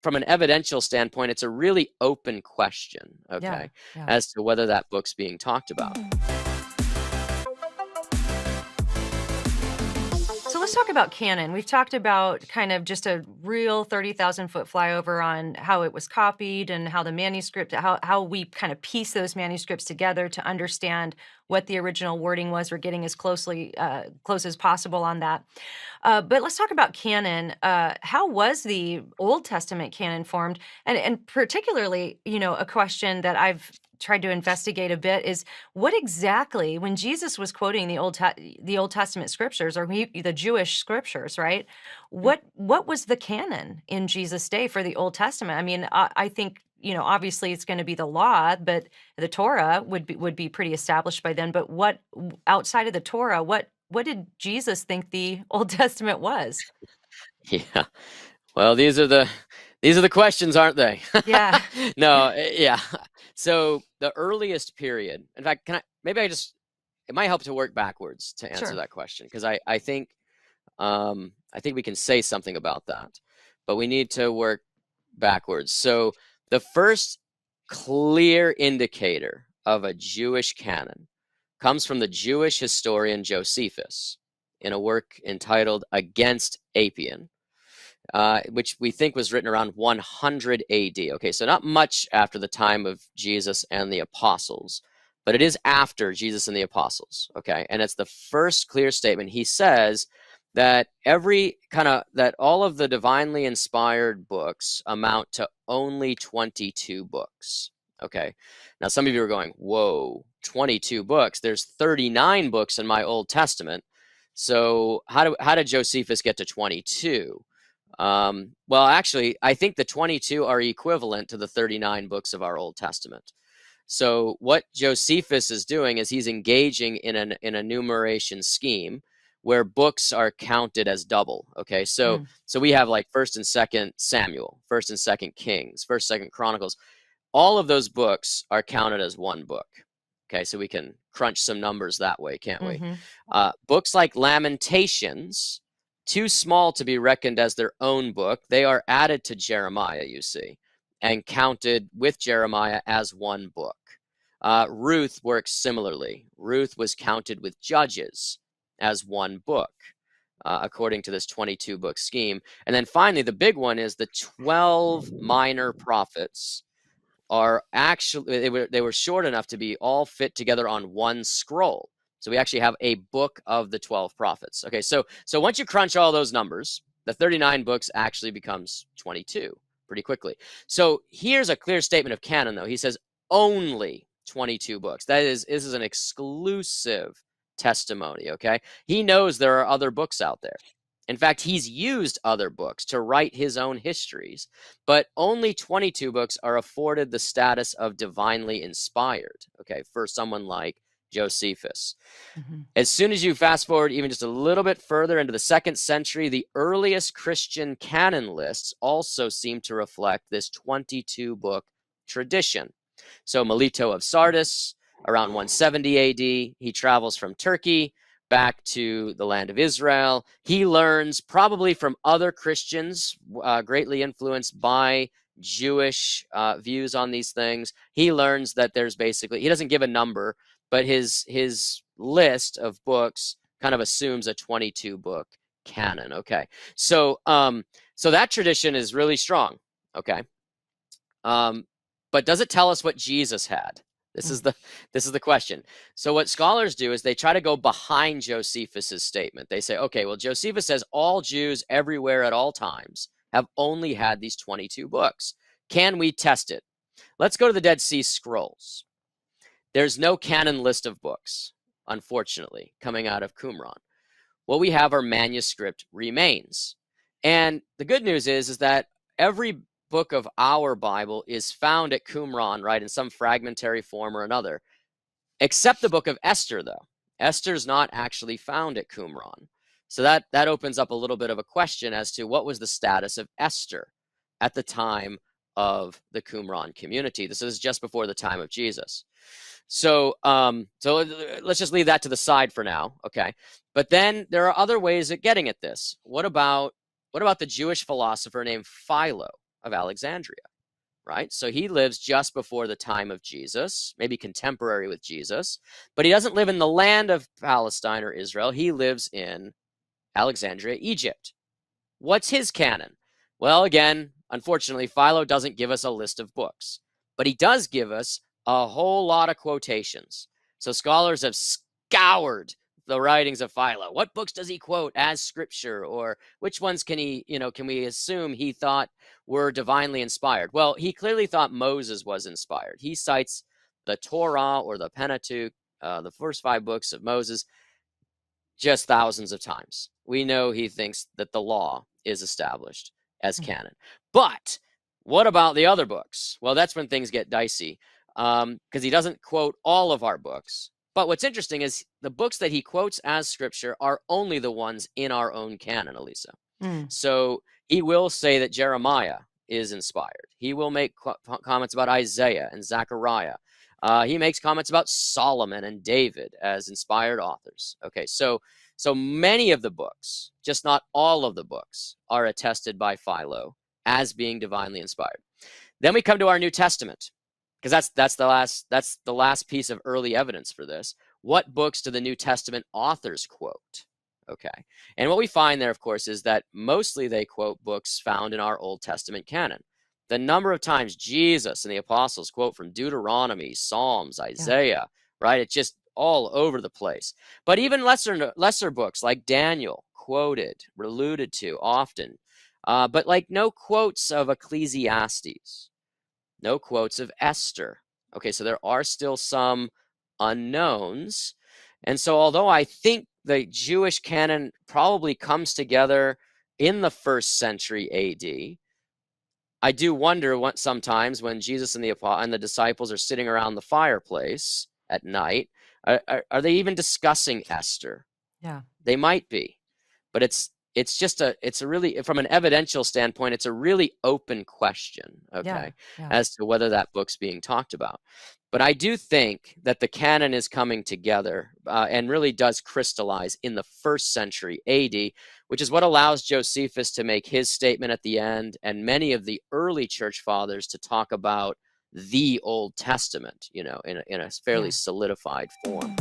from an evidential standpoint, it's a really open question, Yeah. okay, Yeah. as to whether that book's being talked about. So let's talk about canon. We've talked about kind of just a real 30,000-foot flyover on how it was copied and how the manuscript, how we kind of piece those manuscripts together to understand what the original wording was. We're getting as close as possible on that. But let's talk about canon. How was the Old Testament canon formed? And particularly, a question that I've tried to investigate a bit is what exactly, when Jesus was quoting the Old Testament scriptures, or the Jewish scriptures, right? Mm. What was the canon in Jesus' day for the Old Testament? I mean, I think, obviously it's going to be the law, but the Torah would be pretty established by then. But outside of the Torah, what did Jesus think the Old Testament was? Yeah. Well, these are the questions, aren't they? Yeah. No, yeah. So the earliest period, in fact, maybe it might help to work backwards to answer Sure. that question, because I think we can say something about that, but we need to work backwards. So the first clear indicator of a Jewish canon comes from the Jewish historian Josephus in a work entitled Against Apion, which we think was written around 100 AD. Okay, so not much after the time of Jesus and the apostles, but it is after Jesus and the apostles. Okay, and it's the first clear statement. He says that that all of the divinely inspired books amount to only 22 books. Okay, now some of you are going, whoa, 22 books? There's 39 books in my Old Testament. So how did Josephus get to 22? Well, actually, I think the 22 are equivalent to the 39 books of our Old Testament. So what Josephus is doing is he's engaging in an enumeration scheme where books are counted as double. Okay, so Mm. we have like First and Second Samuel, First and Second Kings, First, Second Chronicles. All of those books are counted as one book. Okay, so we can crunch some numbers that way, can't we? Hmm. Books like Lamentations, too small to be reckoned as their own book, they are added to Jeremiah, you see, and counted with Jeremiah as one book. Ruth works similarly. Ruth was counted with Judges as one book, according to this 22 book scheme. And then finally, the big one is the 12 minor prophets are actually, they were short enough to be all fit together on one scroll. So we actually have a book of the 12 prophets. Okay, so once you crunch all those numbers, the 39 books actually becomes 22 pretty quickly. So here's a clear statement of canon, though. He says only 22 books. This is an exclusive testimony, okay? He knows there are other books out there. In fact, he's used other books to write his own histories, but only 22 books are afforded the status of divinely inspired, okay, for someone like Josephus. Hmm. As soon as you fast forward even just a little bit further into the 2nd century, the earliest Christian canon lists also seem to reflect this 22 book tradition. So Melito of Sardis, around 170 AD, he travels from Turkey back to the land of Israel. He learns probably from other Christians, greatly influenced by Jewish views on these things. He learns that there's basically, he doesn't give a number, but his list of books kind of assumes a 22 book canon. Okay, so that tradition is really strong. Okay, but does it tell us what Jesus had? This is the question. So what scholars do is they try to go behind Josephus's statement. They say, okay, well, Josephus says all Jews everywhere at all times have only had these 22 books. Can we test it? Let's go to the Dead Sea Scrolls. There's no canon list of books, unfortunately, coming out of Qumran. What we have are manuscript remains. And the good news is that every book of our Bible is found at Qumran, right, in some fragmentary form or another, except the book of Esther, though. Esther's not actually found at Qumran. So that opens up a little bit of a question as to what was the status of Esther at the time of the Qumran community. This is just before the time of Jesus. So let's just leave that to the side for now, okay? But then there are other ways of getting at this. What about the Jewish philosopher named Philo? of Alexandria, right? So he lives just before the time of Jesus, maybe contemporary with Jesus, but he doesn't live in the land of Palestine or Israel. He lives in Alexandria, Egypt. What's his canon? Well, again, unfortunately, Philo doesn't give us a list of books, but he does give us a whole lot of quotations. So scholars have scoured the writings of Philo. What books does he quote as scripture, or which ones can we assume he thought were divinely inspired? Well, he clearly thought Moses was inspired. He cites the Torah or the Pentateuch, the first 5 books of Moses, just thousands of times. We know he thinks that the law is established as canon. But what about the other books? Well, that's when things get dicey, because he doesn't quote all of our books. But what's interesting is the books that he quotes as scripture are only the ones in our own canon, Alisa. So he will say that Jeremiah is inspired. He will make comments about Isaiah and Zechariah. He makes comments about Solomon and David as inspired authors. Okay, so many of the books, just not all of the books, are attested by Philo as being divinely inspired. Then we come to our New Testament, because that's the last piece of early evidence for this. What books do the New Testament authors quote? Okay, and what we find there, of course, is that mostly they quote books found in our Old Testament canon. The number of times Jesus and the apostles quote from Deuteronomy, Psalms, Isaiah, right? It's just all over the place. But even lesser books like Daniel quoted, alluded to often, but like no quotes of Ecclesiastes, no quotes of Esther. Okay, so there are still some unknowns. And so although I think the Jewish canon probably comes together in the 1st century AD, I do wonder what sometimes when Jesus and the disciples are sitting around the fireplace at night, are they even discussing Esther? Yeah. They might be, but it's a really, from an evidential standpoint, it's a really open question, okay, as to whether that book's being talked about. But I do think that the canon is coming together and really does crystallize in the 1st century AD, which is what allows Josephus to make his statement at the end, and many of the early church fathers to talk about the Old Testament, in a fairly solidified form.